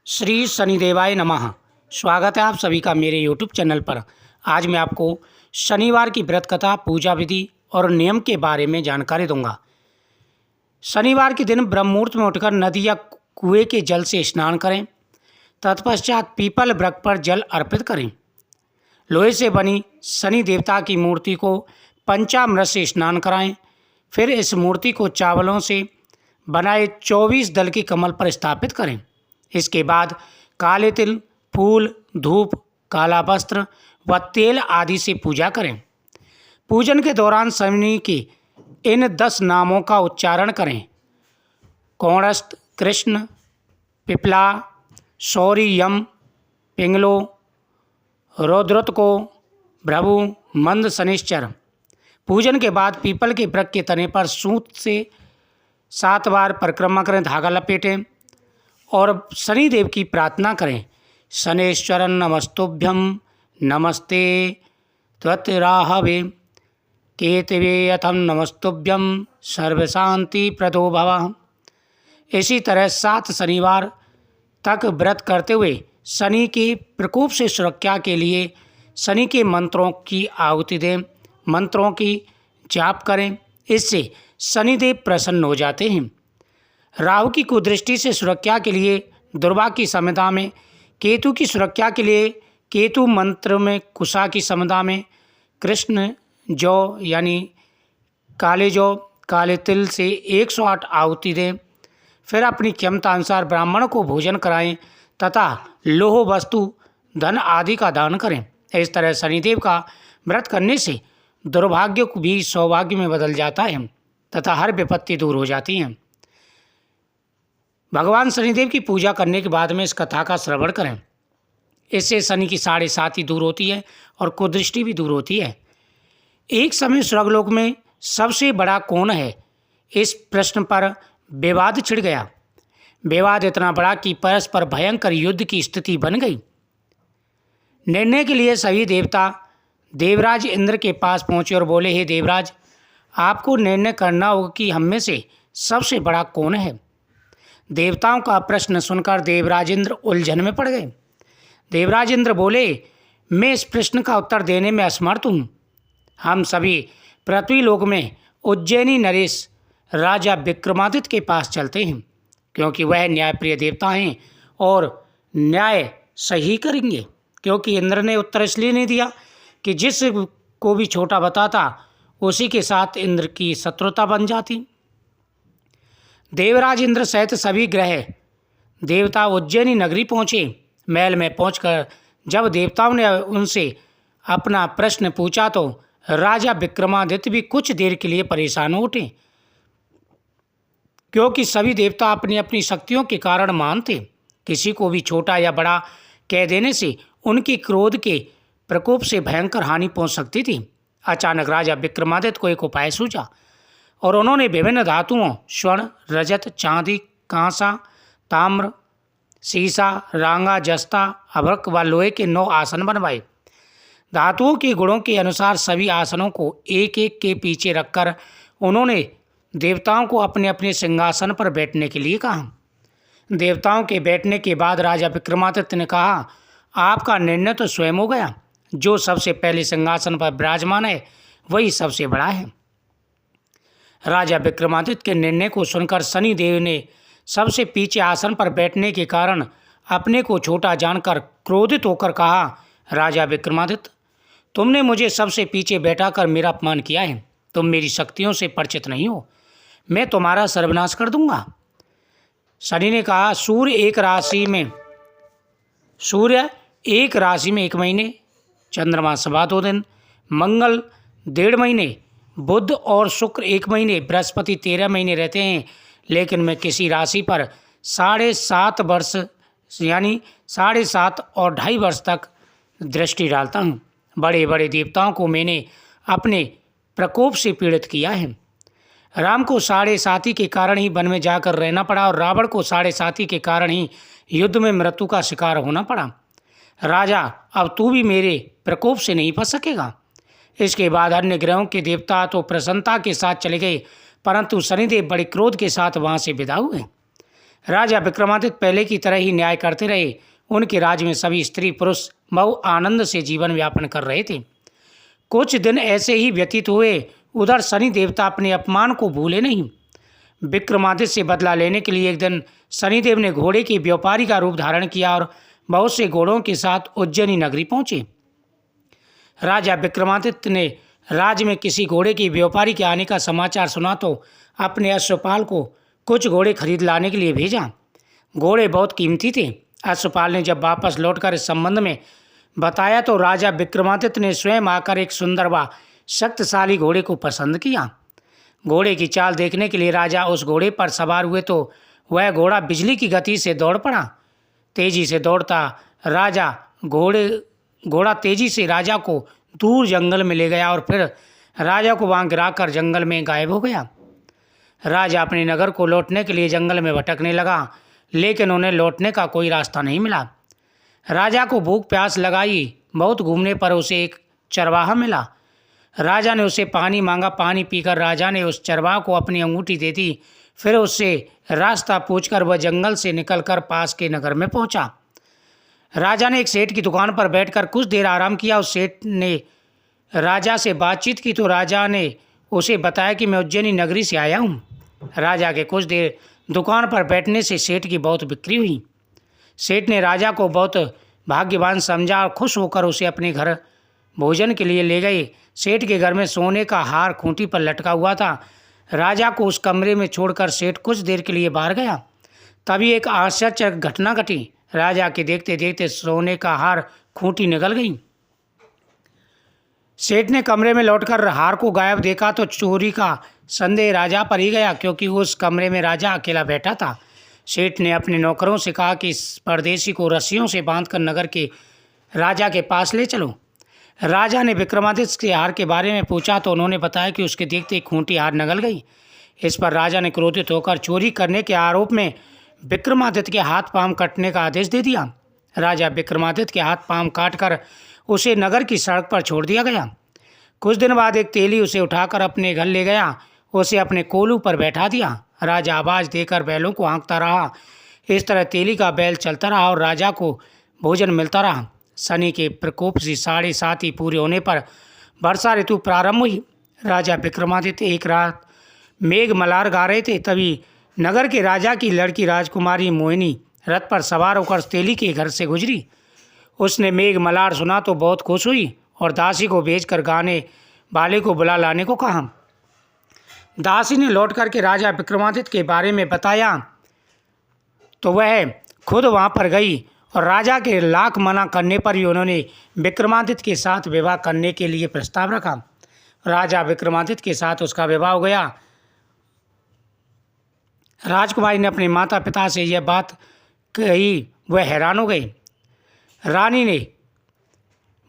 श्री शनिदेवाय नमः। स्वागत है आप सभी का मेरे YouTube चैनल पर। आज मैं आपको शनिवार की व्रत कथा, पूजा विधि और नियम के बारे में जानकारी दूंगा। शनिवार के दिन ब्रह्म मुहूर्त में उठकर नदी या कुएं के जल से स्नान करें। तत्पश्चात पीपल वृक्ष पर जल अर्पित करें। लोहे से बनी शनि देवता की मूर्ति को पंचामृत से स्नान कराएं। फिर इस मूर्ति को चावलों से बनाए 24 दल के कमल पर स्थापित करें। इसके बाद काले तिल, फूल, धूप, काला वस्त्र व तेल आदि से पूजा करें। पूजन के दौरान शनि के इन 10 नामों का उच्चारण करें: कौणस्थ, कृष्ण, पिपला, शौरी, यम, पिंगलो, रौद्रत को, भृगु, मंद, शनिश्चर। पूजन के बाद पीपल के वृक्ष के तने पर सूत से 7 बार परिक्रमा करें, धागा लपेटें और शनिदेव की प्रार्थना करें। शनेश्वरन नमस्तुभ्यं, नमस्ते त्वत्राहवे केतवे यथम नमस्तुभ्यं, सर्वशांति प्रदो भव। इसी तरह 7 शनिवार तक व्रत करते हुए शनि के प्रकोप से सुरक्षा के लिए शनि के मंत्रों की आहुति दें, मंत्रों की जाप करें। इससे शनिदेव प्रसन्न हो जाते हैं। राहु की कुदृष्टि से सुरक्षा के लिए दुर्वा की संहिता में, केतु की सुरक्षा के लिए केतु मंत्र में, कुशा की संहिता में कृष्ण जौ यानी काले जौ, काले तिल से 108 आहुति दें। फिर अपनी क्षमता अनुसार ब्राह्मण को भोजन कराएं तथा लोह वस्तु, धन आदि का दान करें। इस तरह शनिदेव का व्रत करने से दुर्भाग्य भी सौभाग्य में बदल जाता है तथा हर विपत्ति दूर हो जाती है। भगवान शनिदेव की पूजा करने के बाद में इस कथा का श्रवण करें। इससे शनि की 7.5 दूर होती है और कुदृष्टि भी दूर होती है। एक समय स्वर्गलोक में सबसे बड़ा कौन है, इस प्रश्न पर विवाद छिड़ गया। विवाद इतना बड़ा कि परस्पर भयंकर युद्ध की स्थिति बन गई। निर्णय के लिए सभी देवता देवराज इंद्र के पास पहुंचे और बोले, हे देवराज, आपको निर्णय करना होगा कि हम में से सबसे बड़ा कौन है। देवताओं का प्रश्न सुनकर देवराज इंद्र उलझन में पड़ गए। देवराज इंद्र बोले, मैं इस प्रश्न का उत्तर देने में असमर्थ हूँ। हम सभी पृथ्वीलोक में उज्जैनी नरेश राजा विक्रमादित्य के पास चलते हैं, क्योंकि वह न्यायप्रिय देवता हैं और न्याय सही करेंगे। क्योंकि इंद्र ने उत्तर इसलिए नहीं दिया कि जिस को भी छोटा बताता उसी के साथ इंद्र की शत्रुता बन जाती। देवराज इंद्र सहित सभी ग्रह देवता उज्जैनी नगरी पहुँचे। महल में पहुंचकर जब देवताओं ने उनसे अपना प्रश्न पूछा तो राजा विक्रमादित्य भी कुछ देर के लिए परेशान हो उठे, क्योंकि सभी देवता अपनी अपनी शक्तियों के कारण महान थे। किसी को भी छोटा या बड़ा कह देने से उनके क्रोध के प्रकोप से भयंकर हानि पहुंच सकती थी। अचानक राजा विक्रमादित्य को एक उपाय सूझा और उन्होंने विभिन्न धातुओं स्वर्ण, रजत, चांदी, कांसा, ताम्र, सीसा, रांगा, जस्ता, अभ्रक व लोहे के 9 आसन बनवाए। धातुओं के गुणों के अनुसार सभी आसनों को एक एक के पीछे रखकर उन्होंने देवताओं को अपने अपने सिंहासन पर बैठने के लिए कहा। देवताओं के बैठने के बाद राजा विक्रमादित्य ने कहा, आपका निर्णय तो स्वयं हो गया। जो सबसे पहले सिंहासन पर विराजमान है वही सबसे बड़ा है। राजा विक्रमादित्य के निर्णय को सुनकर शनिदेव ने सबसे पीछे आसन पर बैठने के कारण अपने को छोटा जानकर क्रोधित होकर कहा, राजा विक्रमादित्य, तुमने मुझे सबसे पीछे बैठाकर मेरा अपमान किया है। तुम मेरी शक्तियों से परिचित नहीं हो। मैं तुम्हारा सर्वनाश कर दूंगा। शनि ने कहा, सूर्य एक राशि में 1 महीने, चंद्रमा 2.25 दिन, मंगल 1.5 महीने, बुध और शुक्र 1 महीने, बृहस्पति 13 महीने रहते हैं। लेकिन मैं किसी राशि पर 7.5 वर्ष यानी 7.5 और 2.5 वर्ष तक दृष्टि डालता हूँ। बड़े बड़े देवताओं को मैंने अपने प्रकोप से पीड़ित किया है। राम को 7.5 के कारण ही वन में जाकर रहना पड़ा और रावण को 7.5 के कारण ही युद्ध में मृत्यु का शिकार होना पड़ा। राजा, अब तू भी मेरे प्रकोप से नहीं बच सकेगा। इसके बाद अन्य ग्रहों के देवता तो प्रसन्नता के साथ चले गए, परंतु शनिदेव बड़े क्रोध के साथ वहाँ से विदा हुए। राजा विक्रमादित्य पहले की तरह ही न्याय करते रहे। उनके राज्य में सभी स्त्री पुरुष बहु आनंद से जीवन यापन कर रहे थे। कुछ दिन ऐसे ही व्यतीत हुए। उधर शनि देवता अपने अपमान को भूले नहीं। विक्रमादित्य से बदला लेने के लिए एक दिन शनिदेव ने घोड़े के व्यापारी का रूप धारण किया और बहुत से घोड़ों के साथ उज्जैनी नगरी पहुंचे। राजा विक्रमादित्य ने राज्य में किसी घोड़े के व्यापारी के आने का समाचार सुना तो अपने अश्वपाल को कुछ घोड़े खरीद लाने के लिए भेजा। घोड़े बहुत कीमती थे। अश्वपाल ने जब वापस लौटकर इस संबंध में बताया तो राजा विक्रमादित्य ने स्वयं आकर एक सुंदर व शक्तिशाली घोड़े को पसंद किया। घोड़े की चाल देखने के लिए राजा उस घोड़े पर सवार हुए तो वह घोड़ा बिजली की गति से दौड़ पड़ा। तेजी से दौड़ता घोड़ा तेजी से राजा को दूर जंगल में ले गया और फिर राजा को वहां गिराकर जंगल में गायब हो गया। राजा अपने नगर को लौटने के लिए जंगल में भटकने लगा, लेकिन उन्हें लौटने का कोई रास्ता नहीं मिला। राजा को भूख प्यास लगाई। बहुत घूमने पर उसे एक चरवाहा मिला। राजा ने उसे पानी मांगा। पानी पीकर राजा ने उस चरवाहा को अपनी अंगूठी दे दी। फिर उससे रास्ता पूछकर वह जंगल से निकलकर पास के नगर में पहुंचा। राजा ने एक सेठ की दुकान पर बैठकर कुछ देर आराम किया। उस सेठ ने राजा से बातचीत की तो राजा ने उसे बताया कि मैं उज्जैनी नगरी से आया हूँ। राजा के कुछ देर दुकान पर बैठने से सेठ की बहुत बिक्री हुई। सेठ ने राजा को बहुत भाग्यवान समझा और खुश होकर उसे अपने घर भोजन के लिए ले गए। सेठ के घर में सोने का हार खूंटी पर लटका हुआ था। राजा को उस कमरे में छोड़कर सेठ कुछ देर के लिए बाहर गया। तभी एक आश्चर्यजनक घटना घटी। राजा के देखते देखते सोने का हार खूंटी निकल गई। सेठ ने कमरे में लौटकर हार को गायब देखा तो चोरी का संदेह राजा पर ही गया, क्योंकि उस कमरे में राजा अकेला बैठा था। सेठ ने अपने नौकरों से कहा कि इस परदेशी को रस्सियों से बांधकर नगर के राजा के पास ले चलो। राजा ने विक्रमादित्य के हार के बारे में पूछा तो उन्होंने बताया कि उसके देखते खूंटी हार निकल गई। इस पर राजा ने क्रोधित होकर चोरी करने के आरोप में विक्रमादित्य के हाथ पांव काटने का आदेश दे दिया। राजा विक्रमादित्य के हाथ पांव काटकर उसे नगर की सड़क पर छोड़ दिया गया। कुछ दिन बाद एक तेली उसे उठाकर अपने घर ले गया। उसे अपने कोलू पर बैठा दिया। राजा आवाज़ देकर बैलों को हाँकता रहा। इस तरह तेली का बैल चलता रहा और राजा को भोजन मिलता रहा। शनि के प्रकोप से 7:30 ही पूरे होने पर वर्षा ऋतु प्रारंभ हुई। राजा विक्रमादित्य एक रात मेघ मल्हार गा रहे थे। तभी नगर के राजा की लड़की राजकुमारी मोहिनी रथ पर सवार होकर तेली के घर से गुजरी। उसने मेघ मल्हार सुना तो बहुत खुश हुई और दासी को भेजकर गाने वाले को बुला लाने को कहा। दासी ने लौट करके राजा विक्रमादित्य के बारे में बताया तो वह खुद वहां पर गई और राजा के लाख मना करने पर भी उन्होंने विक्रमादित्य के साथ विवाह करने के लिए प्रस्ताव रखा। राजा विक्रमादित्य के साथ उसका विवाह हो गया। राजकुमारी ने अपने माता पिता से यह बात कही। वह हैरान हो गई। रानी ने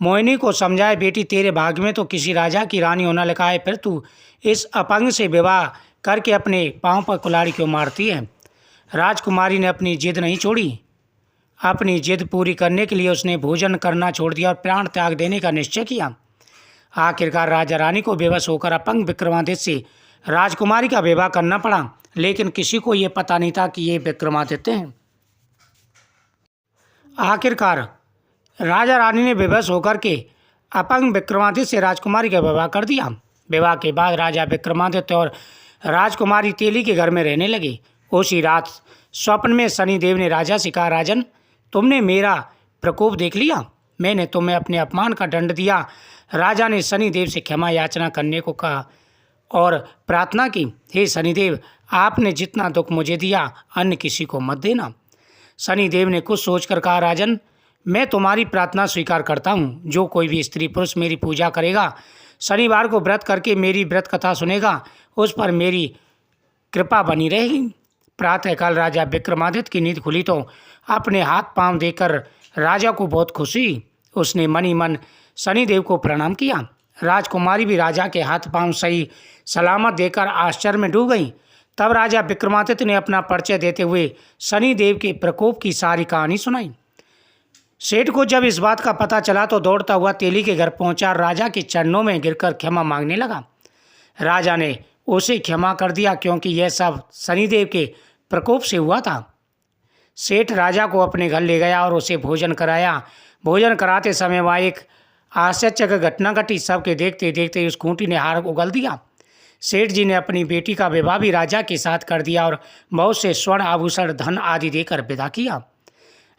मोहिनी को समझाया, बेटी तेरे भाग्य में तो किसी राजा की रानी होना लिखा है, फिर तू इस अपंग से विवाह करके अपने पाँव पर कुल्हाड़ी क्यों मारती है। राजकुमारी ने अपनी जिद नहीं छोड़ी। अपनी जिद पूरी करने के लिए उसने भोजन करना छोड़ दिया और प्राण त्याग देने का निश्चय किया। आखिरकार राजा रानी को बेबस होकर अपंग विक्रमादित्य से राजकुमारी का विवाह करना पड़ा, लेकिन किसी को ये पता नहीं था कि ये विक्रमादित्य हैं। आखिरकार राजा रानी ने बेबस होकर के अपंग विक्रमादित्य से राजकुमारी का विवाह कर दिया। विवाह के बाद राजा विक्रमादित्य और राजकुमारी तेली के घर में रहने लगे। उसी रात स्वप्न में शनिदेव ने राजा से कहा, राजन, तुमने मेरा प्रकोप देख लिया। मैंने तुम्हें अपने अपमान का दंड दिया। राजा ने शनिदेव से क्षमा याचना करने को कहा और प्रार्थना की, हे शनिदेव, आपने जितना दुख मुझे दिया अन्य किसी को मत देना। शनिदेव ने कुछ सोचकर कहा, राजन, मैं तुम्हारी प्रार्थना स्वीकार करता हूँ। जो कोई भी स्त्री पुरुष मेरी पूजा करेगा, शनिवार को व्रत करके मेरी व्रत कथा सुनेगा, उस पर मेरी कृपा बनी रहेगी। प्रातःकाल राजा विक्रमादित्य की नींद खुली तो अपने हाथ पांव देकर राजा को बहुत खुशी। उसने मन ही मन शनिदेव को प्रणाम किया। राजकुमारी भी राजा के हाथ पांव सही सलामत देकर आश्चर्य में डूब गई। तब राजा विक्रमादित्य ने अपना परिचय देते हुए शनिदेव के प्रकोप की सारी कहानी सुनाई। सेठ को जब इस बात का पता चला तो दौड़ता हुआ तेली के घर पहुंचा। राजा के चरणों में गिरकर क्षमा मांगने लगा। राजा ने उसे क्षमा कर दिया, क्योंकि यह सब शनिदेव के प्रकोप से हुआ था। सेठ राजा को अपने घर ले गया और उसे भोजन कराया। भोजन कराते समय वहाँ एक आश्चर्यचक घटना घटी। सबके देखते देखते उस खूंटी ने हार उगल दिया। सेठ जी ने अपनी बेटी का विवाह भी राजा के साथ कर दिया और बहुत से स्वर्ण आभूषण धन आदि देकर विदा किया।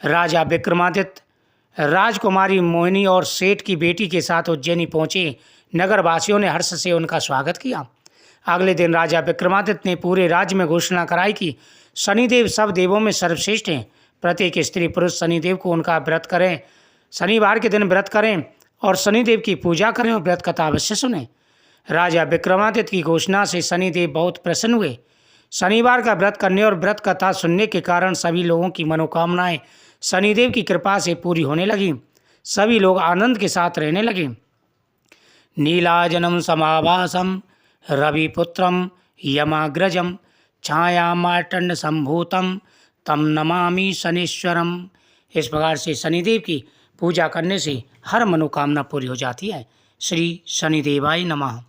राजा विक्रमादित्य राजकुमारी मोहिनी और सेठ की बेटी के साथ उज्जैनी पहुंचे। नगरवासियों ने हर्ष से उनका स्वागत किया। अगले दिन राजा विक्रमादित्य ने पूरे राज्य में घोषणा कराई कि शनिदेव सब देवों में सर्वश्रेष्ठ हैं। प्रत्येक स्त्री पुरुष शनिदेव को उनका व्रत करें, शनिवार के दिन व्रत करें और शनिदेव की पूजा करें और व्रत कथा अवश्य सुनें। राजा विक्रमादित्य की घोषणा से शनिदेव बहुत प्रसन्न हुए। शनिवार का व्रत करने और व्रत कथा सुनने के कारण सभी लोगों की मनोकामनाएं शनिदेव की कृपा से पूरी होने लगी। सभी लोग आनंद के साथ रहने लगे। नीलाजनम समाभासम रविपुत्रम यमाग्रजम छाया मार्तंड संभूतम तम नमामि शनीश्वरम। इस प्रकार से शनिदेव की पूजा करने से हर मनोकामना पूरी हो जाती है। श्री शनिदेवाय नमः।